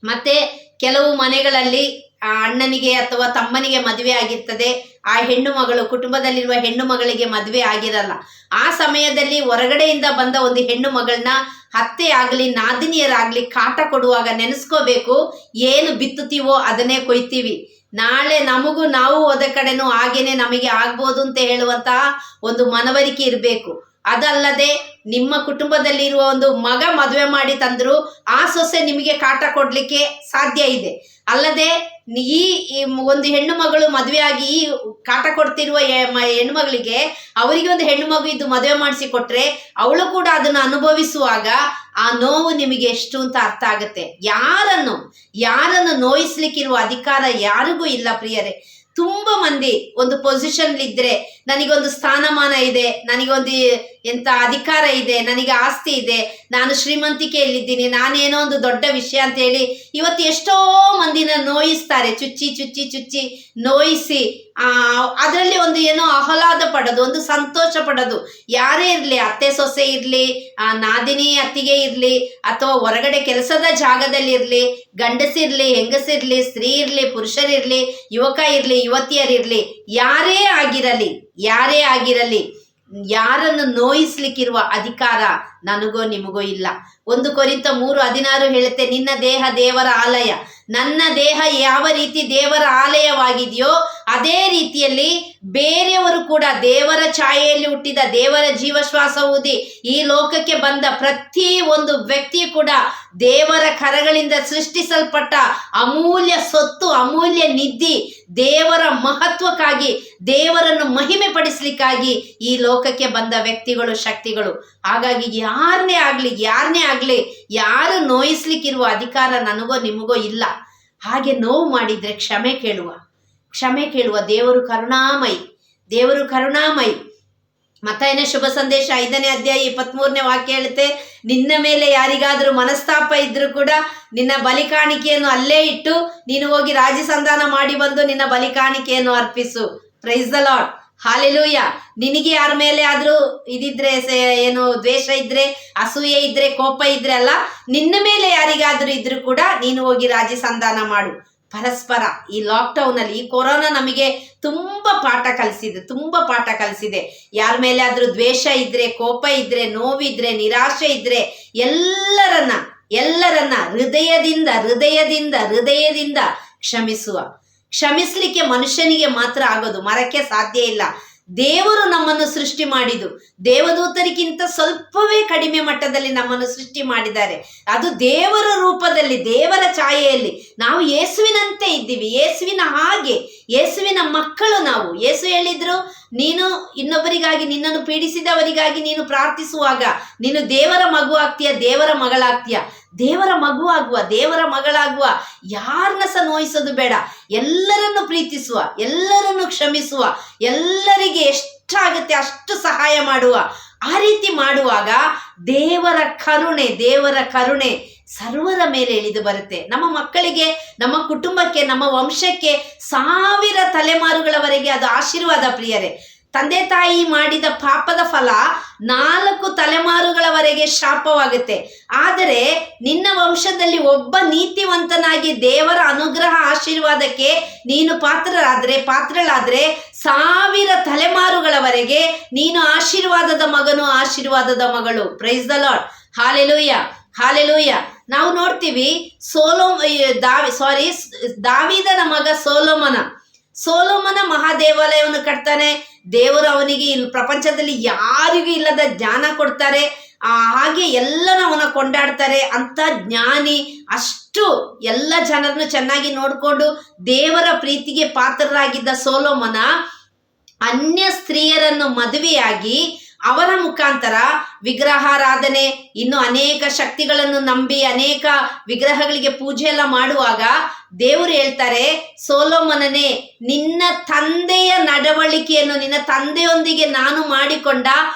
ಮತ್ತೆ ಕೆಲವು ಮನೆಗಳಲ್ಲಿ ಆ ಅಣ್ಣನಿಗೆ ಅಥವಾ ತಮ್ಮನಿಗೆ ಮದುವೆ ಆಗಿರ್ತದೆ, ಆ ಹೆಣ್ಣು ಮಗಳು, ಕುಟುಂಬದಲ್ಲಿರುವ ಹೆಣ್ಣು ಮಗಳಿಗೆ ಮದುವೆ ಆಗಿರಲ್ಲ. ಆ ಸಮಯದಲ್ಲಿ ಹೊರಗಡೆಯಿಂದ ಬಂದ ಒಂದು ಹೆಣ್ಣು ಮಗಳನ್ನ ಅತ್ತೆ ಆಗಲಿ ನಾದಿನಿಯರಾಗ್ಲಿ ಕಾಟ ಕೊಡುವಾಗ ನೆನೆಸ್ಕೋಬೇಕು, ಏನು ಬಿತ್ತುತ್ತೀವೋ ಅದನ್ನೇ ಕೊಯ್ತೀವಿ. ನಾಳೆ ನಮಗೂ ನಾವು ಹೋದ ಕಡೆನೂ ಹಾಗೇನೆ ನಮಗೆ ಆಗ್ಬೋದು ಅಂತ ಹೇಳುವಂತಹ ಒಂದು ಮನವರಿಕೆ ಇರಬೇಕು. ಅದಲ್ಲದೆ ನಿಮ್ಮ ಕುಟುಂಬದಲ್ಲಿರುವ ಒಂದು ಮಗ ಮದುವೆ ಮಾಡಿ ತಂದ್ರು ಆ ಸೊಸೆ ನಿಮಗೆ ಕಾಟ ಕೊಡ್ಲಿಕ್ಕೆ ಸಾಧ್ಯ ಇದೆ. ಅಲ್ಲದೆ ಈ ಒಂದು ಹೆಣ್ಣು ಮಗಳು ಮದುವೆ ಆಗಿ ಈ ಕಾಟ ಕೊಡ್ತಿರುವ ಹೆಣ್ಣು ಮಗಳಿಗೆ ಅವರಿಗೆ ಒಂದು ಹೆಣ್ಣು ಮಗು ಇದ್ದು ಮದುವೆ ಮಾಡಿಸಿ ಕೊಟ್ರೆ ಅವಳು ಕೂಡ ಅದನ್ನು ಅನುಭವಿಸುವಾಗ ಆ ನೋವು ನಿಮಗೆ ಎಷ್ಟು ಅಂತ ಅರ್ಥ ಆಗುತ್ತೆ. ಯಾರನ್ನು ನೋಯಿಸ್ಲಿಕ್ಕಿರುವ ಅಧಿಕಾರ ಯಾರಿಗೂ ಇಲ್ಲ ಪ್ರಿಯರೇ. ತುಂಬ ಮಂದಿ ಒಂದು ಪೊಸಿಷನ್ ಇದ್ರೆ, ನನಗೊಂದು ಸ್ಥಾನಮಾನ ಇದೆ, ನನಗೊಂದು ಎಂತ ಅಧಿಕಾರ ಇದೆ, ನನಗೆ ಆಸ್ತಿ ಇದೆ, ನಾನು ಶ್ರೀಮಂತಿಕೆಯಲ್ಲಿದ್ದೀನಿ, ನಾನೇನೋ ಒಂದು ದೊಡ್ಡ ವಿಷಯ ಅಂತ ಹೇಳಿ ಇವತ್ತು ಎಷ್ಟೋ ಮಂದಿನ ನೋಯಿಸ್ತಾರೆ. ಚುಚ್ಚಿ ನೋಯಿಸಿ ಅದರಲ್ಲಿ ಒಂದು ಏನೋ ಆಹ್ಲಾದ ಪಡೋದು, ಒಂದು ಸಂತೋಷ ಪಡೋದು. ಯಾರೇ ಇರಲಿ, ಅತ್ತೆ ಸೊಸೆ ಇರಲಿ, ನಾದಿನಿ ಅತ್ತಿಗೆ ಇರಲಿ, ಅಥವಾ ಹೊರಗಡೆ ಕೆಲಸದ ಜಾಗದಲ್ಲಿ ಇರಲಿ, ಗಂಡಸಿರ್ಲಿ ಹೆಂಗಸಿರ್ಲಿ, ಸ್ತ್ರೀ ಇರಲಿ ಪುರುಷರಿರಲಿ, ಯುವಕ ಇರಲಿ ಯುವತಿಯರಿರಲಿ, ಯಾರೇ ಆಗಿರಲಿ ಯಾರನ್ನು ನೋಯಿಸ್ಲಿಕ್ಕಿರುವ ಅಧಿಕಾರ ನನಗೋ ನಿಮಗೋ ಇಲ್ಲ. 1 ಕೊರಿಂಥ 3:16 ಹೇಳುತ್ತೆ, ನಿನ್ನ ದೇಹ ದೇವರ ಆಲಯ. ನನ್ನ ದೇಹ ಯಾವ ರೀತಿ ದೇವರ ಆಲಯವಾಗಿದೆಯೋ ಅದೇ ರೀತಿಯಲ್ಲಿ ಬೇರೆಯವರು ಕೂಡ ದೇವರ ಛಾಯೆಯಲ್ಲಿ ಹುಟ್ಟಿದ, ದೇವರ ಜೀವಶ್ವಾಸ ಊದಿ ಈ ಲೋಕಕ್ಕೆ ಬಂದ ಪ್ರತಿ ಒಂದು ವ್ಯಕ್ತಿ ಕೂಡ ದೇವರ ಕರಗಳಿಂದ ಸೃಷ್ಟಿಸಲ್ಪಟ್ಟ ಅಮೂಲ್ಯ ಸೊತ್ತು, ಅಮೂಲ್ಯ ನಿಧಿ, ದೇವರ ಮಹತ್ವಕ್ಕಾಗಿ, ದೇವರನ್ನು ಮಹಿಮೆ ಪಡಿಸ್ಲಿಕ್ಕಾಗಿ ಈ ಲೋಕಕ್ಕೆ ಬಂದ ವ್ಯಕ್ತಿಗಳು, ಶಕ್ತಿಗಳು. ಹಾಗಾಗಿ ಯಾರನ್ನೇ ಆಗ್ಲಿ ಯಾರು ನೋಯಿಸ್ಲಿಕ್ಕಿರುವ ಅಧಿಕಾರ ನನಗೋ ನಿಮಗೋ ಇಲ್ಲ. ಹಾಗೆ ನೋವು ಮಾಡಿದ್ರೆ ಕ್ಷಮೆ ಕೇಳುವ ದೇವರು ಕರುಣಾಮಯಿ. ಮತ್ತಾಯನ ಶುಭ ಸಂದೇಶ 5ನೇ ಅಧ್ಯಾಯ 23ನೇ ವಾಕ್ಯ ಹೇಳುತ್ತೆ, ನಿನ್ನ ಮೇಲೆ ಯಾರಿಗಾದ್ರೂ ಮನಸ್ತಾಪ ಇದ್ರೂ ಕೂಡ ನಿನ್ನ ಬಲಿಕಾಣಿಕೆಯನ್ನು ಅಲ್ಲೇ ಇಟ್ಟು ನೀನು ಹೋಗಿ ರಾಜಿ ಸಂಧಾನ ಮಾಡಿ ಬಂದು ನಿನ್ನ ಬಲಿಕಾಣಿಕೆಯನ್ನು ಅರ್ಪಿಸು. Praise the lord. ಹಾಲೆಲೂಯ. ನಿನಗೆ ಯಾರ ಮೇಲೆ ಆದ್ರೂ ಇದಿದ್ರೆ, ಏನು ದ್ವೇಷ ಇದ್ರೆ, ಅಸೂಯೆ ಇದ್ರೆ, ಕೋಪ ಇದ್ರೆ ಅಲ್ಲ, ನಿನ್ನ ಮೇಲೆ ಯಾರಿಗಾದ್ರೂ ಇದ್ರೂ ಕೂಡ ನೀನು ಹೋಗಿ ರಾಜಿ ಸಂಧಾನ ಮಾಡು. ಪರಸ್ಪರ ಈ ಲಾಕ್ಡೌನ್ ಅಲ್ಲಿ, ಈ ಕೊರೋನಾ ನಮಗೆ ತುಂಬಾ ಪಾಠ ಕಲಿಸಿದೆ. ಯಾರ ಮೇಲೆ ಆದ್ರೂ ದ್ವೇಷ ಇದ್ರೆ, ಕೋಪ ಇದ್ರೆ, ನೋವಿದ್ರೆ, ನಿರಾಶೆ ಇದ್ರೆ ಎಲ್ಲರನ್ನ ಹೃದಯದಿಂದ ಕ್ಷಮಿಸ್ಲಿಕ್ಕೆ ಮನುಷ್ಯನಿಗೆ ಮಾತ್ರ ಆಗೋದು, ಮರಕ್ಕೆ ಸಾಧ್ಯ ಇಲ್ಲ. ದೇವರು ನಮ್ಮನ್ನು ಸೃಷ್ಟಿ ಮಾಡಿದ್ದು, ದೇವದೂತರಿಗಿಂತ ಸ್ವಲ್ಪವೇ ಕಡಿಮೆ ಮಟ್ಟದಲ್ಲಿ ನಮ್ಮನ್ನು ಸೃಷ್ಟಿ ಮಾಡಿದ್ದಾರೆ. ಅದು ದೇವರ ರೂಪದಲ್ಲಿ, ದೇವರ ಛಾಯೆಯಲ್ಲಿ ನಾವು ಯೇಸುವಿನಂತೆ ಇದ್ದೀವಿ, ಯೇಸುವಿನ ಹಾಗೆ, ಯೇಸುವಿನ ಮಕ್ಕಳು ನಾವು. ಯೇಸು ಹೇಳಿದ್ರು, ನೀನು ಇನ್ನೊಬ್ಬರಿಗಾಗಿ, ನಿನ್ನನ್ನು ಪೀಡಿಸಿದವರಿಗಾಗಿ ನೀನು ಪ್ರಾರ್ಥಿಸುವಾಗ ನೀನು ದೇವರ ಮಗು ಆಗ್ತೀಯ, ದೇವರ ಮಗಳಾಗ್ತೀಯ. ದೇವರ ಮಗು ಆಗುವ, ದೇವರ ಮಗಳಾಗುವ, ಯಾರನ್ನ ಸಹ ನೋಯಿಸೋದು ಬೇಡ. ಎಲ್ಲರನ್ನು ಪ್ರೀತಿಸುವ, ಎಲ್ಲರನ್ನು ಕ್ಷಮಿಸುವ, ಎಲ್ಲರಿಗೆ ಎಷ್ಟಾಗುತ್ತೆ ಅಷ್ಟು ಸಹಾಯ ಮಾಡುವ. ಆ ರೀತಿ ಮಾಡುವಾಗ ದೇವರ ಕರುಣೆ ಸರ್ವರ ಮೇಲೆ ಇಳಿದು ಬರುತ್ತೆ. ನಮ್ಮ ಮಕ್ಕಳಿಗೆ, ನಮ್ಮ ಕುಟುಂಬಕ್ಕೆ, ನಮ್ಮ ವಂಶಕ್ಕೆ 1000 ತಲೆಮಾರುಗಳವರೆಗೆ ಅದು ಆಶೀರ್ವಾದ ಪ್ರಿಯರೇ. ತಂದೆ ತಾಯಿ ಮಾಡಿದ ಪಾಪದ ಫಲ 4 ತಲೆಮಾರುಗಳವರೆಗೆ ಶಾಪವಾಗುತ್ತೆ. ಆದರೆ ನಿನ್ನ ವಂಶದಲ್ಲಿ ಒಬ್ಬ ನೀತಿವಂತನಾಗಿ ದೇವರ ಅನುಗ್ರಹ ಆಶೀರ್ವಾದಕ್ಕೆ ನೀನು ಪಾತ್ರಳಾದ್ರೆ 1000 ತಲೆಮಾರುಗಳವರೆಗೆ ನೀನು ಆಶೀರ್ವಾದದ ಮಗನು, ಆಶೀರ್ವಾದದ ಮಗಳು. Price the lord. ಹಾಲೆಲೂಯ. ನಾವು ನೋಡ್ತೀವಿ, ದಾವೀದನ ಮಗ ಸೋಲೋಮನ ಮಹಾದೇವಾಲಯವನ್ನು ಕಟ್ತಾನೆ. ದೇವರು ಅವನಿಗೆ ಪ್ರಪಂಚದಲ್ಲಿ ಯಾರಿಗೂ ಇಲ್ಲದ ಜ್ಞಾನ ಕೊಡ್ತಾರೆ. ಹಾಗೆ ಎಲ್ಲನ ಅವನ ಕೊಂಡಾಡ್ತಾರೆ. ಅಂತ ಜ್ಞಾನಿ, ಅಷ್ಟು ಎಲ್ಲ ಜನರನ್ನು ಚೆನ್ನಾಗಿ ನೋಡಿಕೊಂಡು ದೇವರ ಪ್ರೀತಿಗೆ ಪಾತ್ರರಾಗಿದ್ದ ಸೋಲೋಮನ ಅನ್ಯ ಸ್ತ್ರೀಯರನ್ನು ಮದುವೆಯಾಗಿ ಅವರ ಮುಖಾಂತರ ವಿಗ್ರಹಾರಾಧನೆ, ಇನ್ನು ಅನೇಕ ಶಕ್ತಿಗಳನ್ನು ನಂಬಿ ಅನೇಕ ವಿಗ್ರಹಗಳಿಗೆ ಪೂಜೆ ಎಲ್ಲ ಮಾಡುವಾಗ ದೇವರು ಹೇಳ್ತಾರೆ, ಸೊಲೊಮೋನನೇ, ನಿನ್ನ ತಂದೆಯ ನಡವಳಿಕೆಯನ್ನು, ನಿನ್ನ ತಂದೆಯೊಂದಿಗೆ ನಾನು ಮಾಡಿಕೊಂಡ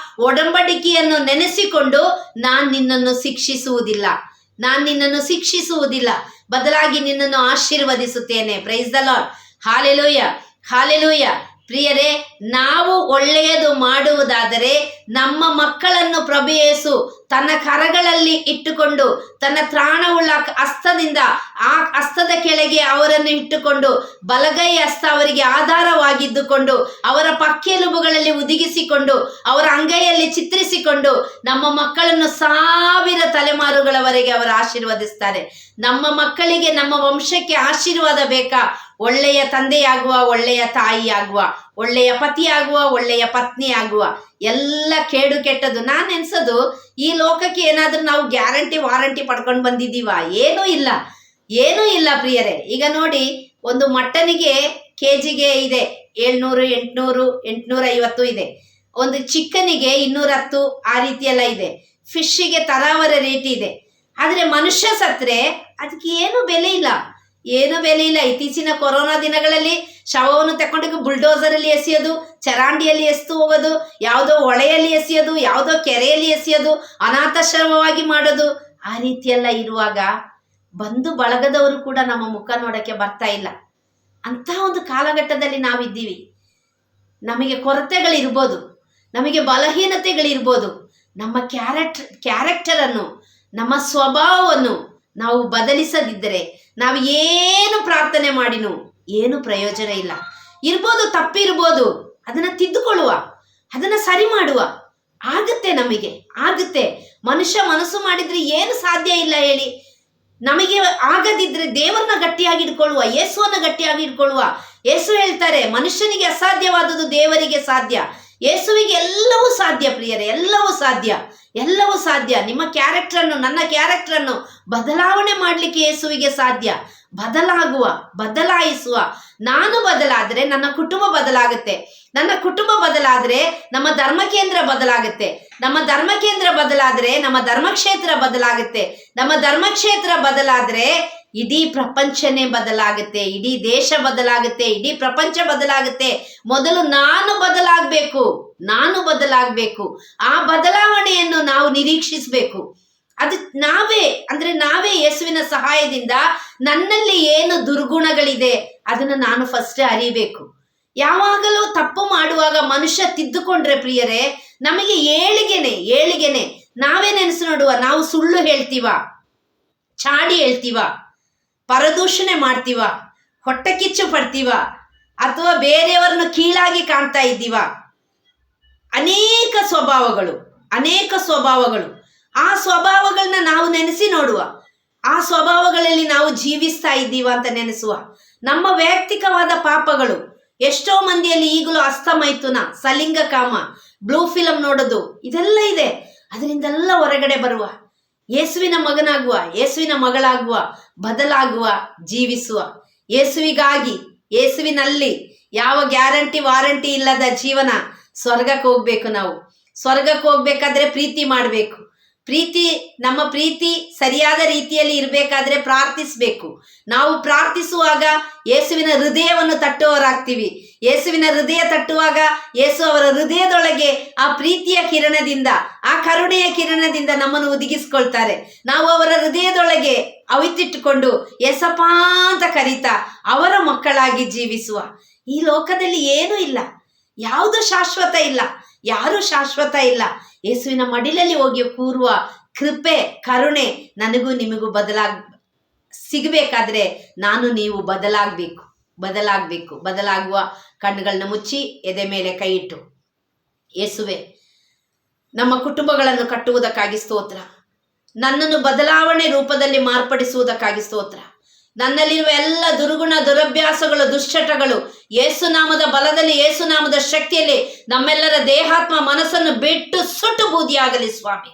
ಒಡಂಬಡಿಕೆಯನ್ನು ನೆನೆಸಿಕೊಂಡು ನಾನು ನಿನ್ನನ್ನು ಶಿಕ್ಷಿಸುವುದಿಲ್ಲ, ಬದಲಾಗಿ ನಿನ್ನನ್ನು ಆಶೀರ್ವದಿಸುತ್ತೇನೆ. Praise the lord. Hallelujah, hallelujah. ಪ್ರಿಯರೇ, ನಾವು ಒಳ್ಳೆಯದು ಮಾಡುವುದಾದರೆ ನಮ್ಮ ಮಕ್ಕಳನ್ನು ಪ್ರಭು ಯೇಸು ತನ್ನ ಕರಗಳಲ್ಲಿ ಇಟ್ಟುಕೊಂಡು, ತನ್ನ ತ್ರಾಣವುಳ್ಳ ಹಸ್ತದಿಂದ ಆ ಹಸ್ತದ ಕೆಳಗೆ ಅವರನ್ನು ಇಟ್ಟುಕೊಂಡು, ಬಲಗೈ ಹಸ್ತ ಅವರಿಗೆ ಆಧಾರವಾಗಿದ್ದುಕೊಂಡು, ಅವರ ಪಕ್ಕೆಲುಬುಗಳಲ್ಲಿ ಉದಿಗಿಸಿಕೊಂಡು, ಅವರ ಅಂಗೈಯಲ್ಲಿ ಚಿತ್ರಿಸಿಕೊಂಡು ನಮ್ಮ ಮಕ್ಕಳನ್ನು 1000 ತಲೆಮಾರುಗಳವರೆಗೆ ಅವರು ಆಶೀರ್ವದಿಸ್ತಾರೆ. ನಮ್ಮ ಮಕ್ಕಳಿಗೆ, ನಮ್ಮ ವಂಶಕ್ಕೆ ಆಶೀರ್ವಾದ ಬೇಕಾ? ಒಳ್ಳೆಯ ತಂದೆಯಾಗುವ, ಒಳ್ಳೆಯ ತಾಯಿಯಾಗುವ, ಒಳ್ಳೆಯ ಪತಿಯಾಗುವ, ಒಳ್ಳೆಯ ಪತ್ನಿಯಾಗುವ. ಎಲ್ಲ ಕೇಡು ಕೆಟ್ಟದ್ದು. ನಾನು ಎನ್ಸೋದು, ಈ ಲೋಕಕ್ಕೆ ಏನಾದ್ರೂ ನಾವು ಗ್ಯಾರಂಟಿ ವಾರಂಟಿ ಪಡ್ಕೊಂಡು ಬಂದಿದ್ದೀವ? ಏನೂ ಇಲ್ಲ ಪ್ರಿಯರೇ. ಈಗ ನೋಡಿ, ಒಂದು ಮಟನಿಗೆ ಕೆಜಿಗೆ ಇದೆ 700, 800, 850 ಇದೆ. ಒಂದು ಚಿಕನಿಗೆ 210, ಆ ರೀತಿ ಎಲ್ಲ ಇದೆ. ಫಿಶ್ಶಿಗೆ ತರಾವರ ರೇಟ್ ಇದೆ. ಆದರೆ ಮನುಷ್ಯ ಸತ್ರೆ ಅದಕ್ಕೆ ಏನು ಬೆಲೆ ಇಲ್ಲ. ಇತ್ತೀಚಿನ ಕೊರೋನಾ ದಿನಗಳಲ್ಲಿ ಶವವನ್ನು ತಗೊಂಡು ಬುಲ್ಡೋಸರಲ್ಲಿ ಎಸೆಯೋದು, ಚರಂಡಿಯಲ್ಲಿ ಎಸ್ತು ಹೋಗೋದು, ಯಾವುದೋ ಹೊಳೆಯಲ್ಲಿ ಎಸೆಯೋದು, ಯಾವುದೋ ಕೆರೆಯಲ್ಲಿ ಎಸೆಯೋದು, ಅನಾಥಾಶ್ರಮವಾಗಿ ಮಾಡೋದು, ಆ ರೀತಿಯೆಲ್ಲ ಇರುವಾಗ ಬಂಧು ಬಳಗದವರು ಕೂಡ ನಮ್ಮ ಮುಖ ನೋಡಕ್ಕೆ ಬರ್ತಾ ಇಲ್ಲ. ಅಂತ ಒಂದು ಕಾಲಘಟ್ಟದಲ್ಲಿ ನಾವಿದ್ದೀವಿ. ನಮಗೆ ಕೊರತೆಗಳಿರ್ಬೋದು, ನಮಗೆ ಬಲಹೀನತೆಗಳಿರ್ಬೋದು. ನಮ್ಮ ಕ್ಯಾರೆಕ್ಟರನ್ನು, ನಮ್ಮ ಸ್ವಭಾವವನ್ನು ನಾವು ಬದಲಿಸದಿದ್ದರೆ ನಾವು ಏನು ಪ್ರಾರ್ಥನೆ ಮಾಡಿನೂ ಏನು ಪ್ರಯೋಜನ ಇಲ್ಲ. ತಪ್ಪಿರ್ಬೋದು, ಅದನ್ನ ತಿದ್ದುಕೊಳ್ಳುವ, ಅದನ್ನ ಸರಿ ಮಾಡುವ ಆಗುತ್ತೆ. ಮನುಷ್ಯ ಮನಸ್ಸು ಮಾಡಿದ್ರೆ ಏನು ಸಾಧ್ಯ ಇಲ್ಲ ಹೇಳಿ? ನಮಗೆ ಆಗದಿದ್ರೆ ದೇವರನ್ನ ಗಟ್ಟಿಯಾಗಿ ಇಟ್ಕೊಳ್ಳುವ, ಯೇಸುವನ್ನ ಗಟ್ಟಿಯಾಗಿ ಇಟ್ಕೊಳ್ಳುವ. ಯೇಸು ಹೇಳ್ತಾರೆ, ಮನುಷ್ಯನಿಗೆ ಅಸಾಧ್ಯವಾದುದು ದೇವರಿಗೆ ಸಾಧ್ಯ. ಯೇಸುವಿಗೆ ಎಲ್ಲವೂ ಸಾಧ್ಯ. ಪ್ರಿಯರೇ, ಎಲ್ಲವೂ ಸಾಧ್ಯ. ನಿಮ್ಮ ಕ್ಯಾರೆಕ್ಟರನ್ನು, ನನ್ನ ಕ್ಯಾರೆಕ್ಟರನ್ನು ಬದಲಾವಣೆ ಮಾಡಲಿಕ್ಕೆ ಯೇಸುವಿಗೆ ಸಾಧ್ಯ. ಬದಲಾಯಿಸುವ. ನಾನು ಬದಲಾದರೆ ನನ್ನ ಕುಟುಂಬ ಬದಲಾಗುತ್ತೆ. ನನ್ನ ಕುಟುಂಬ ಬದಲಾದರೆ ನಮ್ಮ ಧರ್ಮಕೇಂದ್ರ ಬದಲಾಗುತ್ತೆ. ನಮ್ಮ ಧರ್ಮಕೇಂದ್ರ ಬದಲಾದರೆ ನಮ್ಮ ಧರ್ಮಕ್ಷೇತ್ರ ಬದಲಾಗುತ್ತೆ. ನಮ್ಮ ಧರ್ಮಕ್ಷೇತ್ರ ಬದಲಾದರೆ ಇಡೀ ಪ್ರಪಂಚನೇ ಬದಲಾಗುತ್ತೆ, ಇಡೀ ದೇಶ ಬದಲಾಗುತ್ತೆ, ಇಡೀ ಪ್ರಪಂಚ ಬದಲಾಗುತ್ತೆ. ಮೊದಲು ನಾನು ಬದಲಾಗಬೇಕು. ಆ ಬದಲಾವಣೆಯನ್ನು ನಾವು ನಿರೀಕ್ಷಿಸಬೇಕು. ಅದು ನಾವೇ ಯೇಸುವಿನ ಸಹಾಯದಿಂದ ನನ್ನಲ್ಲಿ ಏನು ದುರ್ಗುಣಗಳಿದೆ ಅದನ್ನು ನಾನು ಫಸ್ಟ್ ಅರಿಬೇಕು. ಯಾವಾಗಲೂ ತಪ್ಪು ಮಾಡುವಾಗ ಮನುಷ್ಯ ತಿದ್ದುಕೊಂಡ್ರೆ ಪ್ರಿಯರೇ, ನಮಗೆ ಏಳಿಗೆನೆ. ನಾವೇ ನೆನೆಸು ನೋಡುವ, ನಾವು ಸುಳ್ಳು ಹೇಳ್ತೀವ, ಚಾಡಿ ಹೇಳ್ತೀವ, ಪರದೂಷಣೆ ಮಾಡ್ತೀವ, ಹೊಟ್ಟೆ ಕಿಚ್ಚು ಪಡ್ತೀವ, ಅಥವಾ ಬೇರೆಯವರನ್ನು ಕೀಳಾಗಿ ಕಾಣ್ತಾ ಇದ್ದೀವ. ಅನೇಕ ಸ್ವಭಾವಗಳು. ಆ ಸ್ವಭಾವಗಳನ್ನ ನಾವು ನೆನೆಸಿ ನೋಡುವ. ಆ ಸ್ವಭಾವಗಳಲ್ಲಿ ನಾವು ಜೀವಿಸ್ತಾ ಇದ್ದೀವ ಅಂತ ನೆನೆಸುವ. ನಮ್ಮ ವೈಯಕ್ತಿಕವಾದ ಪಾಪಗಳು, ಎಷ್ಟೋ ಮಂದಿಯಲ್ಲಿ ಈಗಲೂ ಹಸ್ತಮೈಥುನ, ಸಲಿಂಗ ಕಾಮ, ಬ್ಲೂ ಫಿಲಂ ನೋಡೋದು, ಇದೆಲ್ಲ ಇದೆ. ಅದರಿಂದೆಲ್ಲ ಹೊರಗಡೆ ಬರುವ, ಯೇಸುವಿನ ಮಗನಾಗುವ, ಯೇಸುವಿನ ಮಗಳಾಗುವ, ಬದಲಾಗುವ, ಜೀವಿಸುವ. ಯೇಸುವಿಗಾಗಿ, ಯೇಸುವಿನಲ್ಲಿ ಯಾವ ಗ್ಯಾರಂಟಿ ವಾರಂಟಿ ಇಲ್ಲದ ಜೀವನ. ಸ್ವರ್ಗಕ್ಕೆ ಹೋಗ್ಬೇಕು. ನಾವು ಸ್ವರ್ಗಕ್ಕೆ ಹೋಗ್ಬೇಕಾದ್ರೆ ಪ್ರೀತಿ ಮಾಡಬೇಕು. ನಮ್ಮ ಪ್ರೀತಿ ಸರಿಯಾದ ರೀತಿಯಲ್ಲಿ ಇರಬೇಕಾದ್ರೆ ಪ್ರಾರ್ಥಿಸಬೇಕು. ನಾವು ಪ್ರಾರ್ಥಿಸುವಾಗ ಯೇಸುವಿನ ಹೃದಯವನ್ನು ತಟ್ಟುವವರಾಗ್ತೀವಿ. ಯೇಸುವಿನ ಹೃದಯ ತಟ್ಟುವಾಗ ಯೇಸು ಅವರ ಹೃದಯದೊಳಗೆ ಆ ಪ್ರೀತಿಯ ಕಿರಣದಿಂದ, ಆ ಕರುಣೆಯ ಕಿರಣದಿಂದ ನಮ್ಮನ್ನು ಒದಗಿಸ್ಕೊಳ್ತಾರೆ. ನಾವು ಅವರ ಹೃದಯದೊಳಗೆ ಅವಿತಿಟ್ಟುಕೊಂಡು ಯೇಸಪ್ಪ ಅಂತ ಕರೀತಾ ಅವರ ಮಕ್ಕಳಾಗಿ ಜೀವಿಸುವ. ಈ ಲೋಕದಲ್ಲಿ ಏನೂ ಇಲ್ಲ, ಯಾವುದು ಶಾಶ್ವತ ಇಲ್ಲ, ಯಾರು ಶಾಶ್ವತ ಇಲ್ಲ. ಯೇಸುವಿನ ಮಡಿಲಲ್ಲಿ ಹೋಗಿ ಕೂರುವ ಕೃಪೆ, ಕರುಣೆ ನನಗೂ ನಿಮಗೂ ಸಿಗಬೇಕಾದ್ರೆ ನೀವು ಬದಲಾಗುವ. ಕಣ್ಣುಗಳನ್ನ ಮುಚ್ಚಿ ಎದೆ ಮೇಲೆ ಕೈ ಇಟ್ಟು, ಯೇಸುವೆ, ನಮ್ಮ ಕುಟುಂಬಗಳನ್ನು ಕಟ್ಟುವುದಕ್ಕಾಗಿ ಸ್ತೋತ್ರ. ನನ್ನನ್ನು ಬದಲಾವಣೆ ರೂಪದಲ್ಲಿ ಮಾರ್ಪಡಿಸುವುದಕ್ಕಾಗಿ ಸ್ತೋತ್ರ. ನನ್ನಲ್ಲಿರುವ ಎಲ್ಲ ದುರ್ಗುಣ, ದುರಭ್ಯಾಸಗಳು, ದುಶ್ಚಟಗಳು ಯೇಸುನಾಮದ ಬಲದಲ್ಲಿ, ಯೇಸುನಾಮದ ಶಕ್ತಿಯಲ್ಲಿ ನಮ್ಮೆಲ್ಲರ ದೇಹಾತ್ಮ ಮನಸ್ಸನ್ನು ಬಿಟ್ಟು ಸುಟ್ಟು ಬೂದಿಯಾಗಲಿ ಸ್ವಾಮಿ.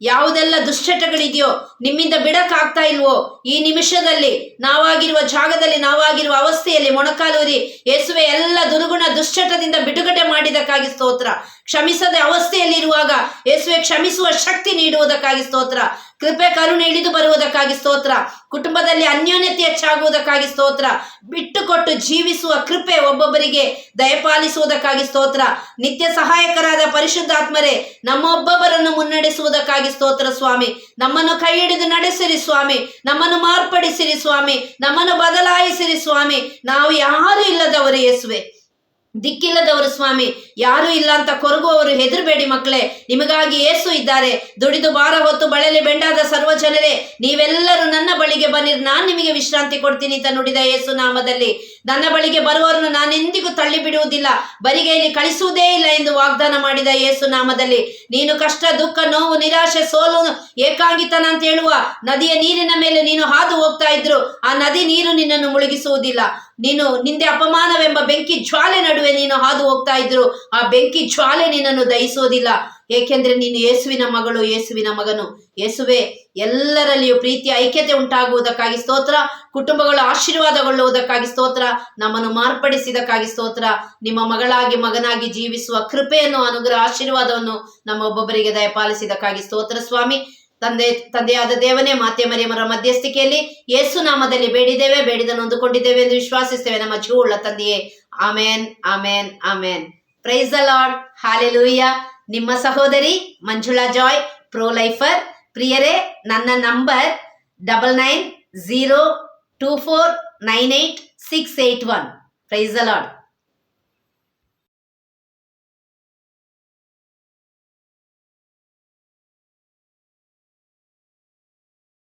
ಯಾವುದೆಲ್ಲ ದುಶ್ಚಟಗಳಿದೆಯೋ, ನಿಮ್ಮಿಂದ ಬಿಡಕ್ಕಾಗ್ತಾ ಇಲ್ವೋ, ಈ ನಿಮಿಷದಲ್ಲಿ ನಾವಾಗಿರುವ ಜಾಗದಲ್ಲಿ, ನಾವಾಗಿರುವ ಅವಸ್ಥೆಯಲ್ಲಿ ಮೊಣಕಾಲೂರಿ ಯೇಸುವೆ ಎಲ್ಲ ದುರ್ಗುಣ ದುಶ್ಚಟದಿಂದ ಬಿಡುಗಡೆ ಮಾಡಿದಕ್ಕಾಗಿ ಸ್ತೋತ್ರ. ಕ್ಷಮಿಸದ ಅವಸ್ಥೆಯಲ್ಲಿರುವಾಗ ಯೇಸುವೆ ಕ್ಷಮಿಸುವ ಶಕ್ತಿ ನೀಡುವುದಕ್ಕಾಗಿ ಸ್ತೋತ್ರ. ಕೃಪೆ ಕರುಣೆ ಇಳಿದು ಬರುವುದಕ್ಕಾಗಿ ಸ್ತೋತ್ರ. ಕುಟುಂಬದಲ್ಲಿ ಅನ್ಯೋನ್ಯತೆ ಹೆಚ್ಚಾಗುವುದಕ್ಕಾಗಿ ಸ್ತೋತ್ರ. ಬಿಟ್ಟುಕೊಟ್ಟು ಜೀವಿಸುವ ಕೃಪೆ ಒಬ್ಬೊಬ್ಬರಿಗೆ ದಯಪಾಲಿಸುವುದಕ್ಕಾಗಿ ಸ್ತೋತ್ರ. ನಿತ್ಯ ಸಹಾಯಕರಾದ ಪರಿಶುದ್ಧಾತ್ಮರೇ, ನಮ್ಮೊಬ್ಬೊಬ್ಬರನ್ನು ಮುನ್ನಡೆಸುವುದಕ್ಕಾಗಿ ಸ್ತೋತ್ರ ಸ್ವಾಮಿ. ನಮ್ಮನ್ನು ಕೈ ಹಿಡಿದು ನಡೆಸಿರಿ ಸ್ವಾಮಿ. ನಮ್ಮನ್ನು ಮಾರ್ಪಡಿಸಿರಿ ಸ್ವಾಮಿ. ನಮ್ಮನ್ನು ಬದಲಾಯಿಸಿರಿ ಸ್ವಾಮಿ. ನಾವು ಯಾರು ಇಲ್ಲದವರು ಯೇಸುವೆ, ದಿಕ್ಕಿಲ್ಲದವರು ಸ್ವಾಮಿ. ಯಾರು ಇಲ್ಲ ಅಂತ ಕೊರಗುವವರು ಹೆದರಬೇಡಿ ಮಕ್ಕಳೇ, ನಿಮಗಾಗಿ ಯೇಸು ಇದ್ದಾರೆ. ದುಡಿದು ಭಾರ ಹೊತ್ತು ಬಳಲಿ ಬೆಂಡಾದ ಸರ್ವ ಜನರೇ, ನೀವೆಲ್ಲರೂ ನನ್ನ ಬಳಿಗೆ ಬನ್ನಿರಿ, ನಾನು ನಿಮಗೆ ವಿಶ್ರಾಂತಿ ಕೊಡ್ತೀನಿ ಅಂತ ನುಡಿದ ಯೇಸು ನಾಮದಲ್ಲಿ ನನ್ನ ಬಳಿಗೆ ಬರುವವರನ್ನು ನಾನೆಂದಿಗೂ ತಳ್ಳಿ ಬಿಡುವುದಿಲ್ಲ, ಬರಿಗೈಲಿ ಕಳಿಸುವುದೇ ಇಲ್ಲ ಎಂದು ವಾಗ್ದಾನ ಮಾಡಿದ ಯೇಸು ನಾಮದಲ್ಲಿ ನೀನು ಕಷ್ಟ, ದುಃಖ, ನೋವು, ನಿರಾಶೆ, ಸೋಲು, ಏಕಾಂಗಿತನ ಅಂತ ಹೇಳುವ ನದಿಯ ನೀರಿನ ಮೇಲೆ ನೀನು ಹಾದು ಹೋಗ್ತಾ ಇದ್ರು, ಆ ನದಿ ನೀರು ನಿನ್ನನ್ನು ಮುಳುಗಿಸುವುದಿಲ್ಲ. ನೀನು ನಿಂದೆ ಅಪಮಾನವೆಂಬ ಬೆಂಕಿ ಜ್ವಾಲೆ ನಡುವೆ ನೀನು ಹಾದು ಹೋಗ್ತಾ ಇದ್ರು, ಆ ಬೆಂಕಿ ಜ್ವಾಲೆ ನಿನ್ನನ್ನು ದಹಿಸುವುದಿಲ್ಲ. ಏಕೆಂದ್ರೆ ನೀನು ಯೇಸುವಿನ ಮಗಳು, ಯೇಸುವಿನ ಮಗನು. ಯೇಸುವೆ, ಎಲ್ಲರಲ್ಲಿಯೂ ಪ್ರೀತಿ ಐಕ್ಯತೆ ಉಂಟಾಗುವುದಕ್ಕಾಗಿ ಸ್ತೋತ್ರ. ಕುಟುಂಬಗಳು ಆಶೀರ್ವಾದಗೊಳ್ಳುವುದಕ್ಕಾಗಿ ಸ್ತೋತ್ರ. ನಮ್ಮನ್ನು ಮಾರ್ಪಡಿಸಿದಕ್ಕಾಗಿ ಸ್ತೋತ್ರ. ನಿಮ್ಮ ಮಗಳಾಗಿ ಮಗನಾಗಿ ಜೀವಿಸುವ ಕೃಪೆಯನ್ನು, ಅನುಗ್ರಹ, ಆಶೀರ್ವಾದವನ್ನು ನಮ್ಮ ಒಬ್ಬೊಬ್ಬರಿಗೆ ದಯಪಾಲಿಸಿದಕ್ಕಾಗಿ ಸ್ತೋತ್ರ ಸ್ವಾಮಿ. ತಂದೆಯಾದ ದೇವನೇ, ಮಾತೆ ಮರಿಯಮ್ಮರ ಮಧ್ಯಸ್ಥಿಕೆಯಲ್ಲಿ ಯೇಸು ನಾಮದಲ್ಲಿ ಬೇಡಿದ್ದೇವೆ, ಬೇಡಿದನ್ನು ಹೊಂದಿಕೊಂಡಿದ್ದೇವೆ ಎಂದು ವಿಶ್ವಾಸಿಸ್ತೇವೆ ನಮ್ಮ ಜೀವವುಳ್ಳ ತಂದೆಯೇ. Amen, amen, amen. Praise the lord. Hallelujah. ನಿಮ್ಮ ಸಹೋದರಿ ಮಂಜುಳಾ ಜಾಯ್, ಪ್ರೋ ಲೈಫರ್. ಪ್ರಿಯರೇ, ನನ್ನ ನಂಬರ್ 9902498681. Price the lord.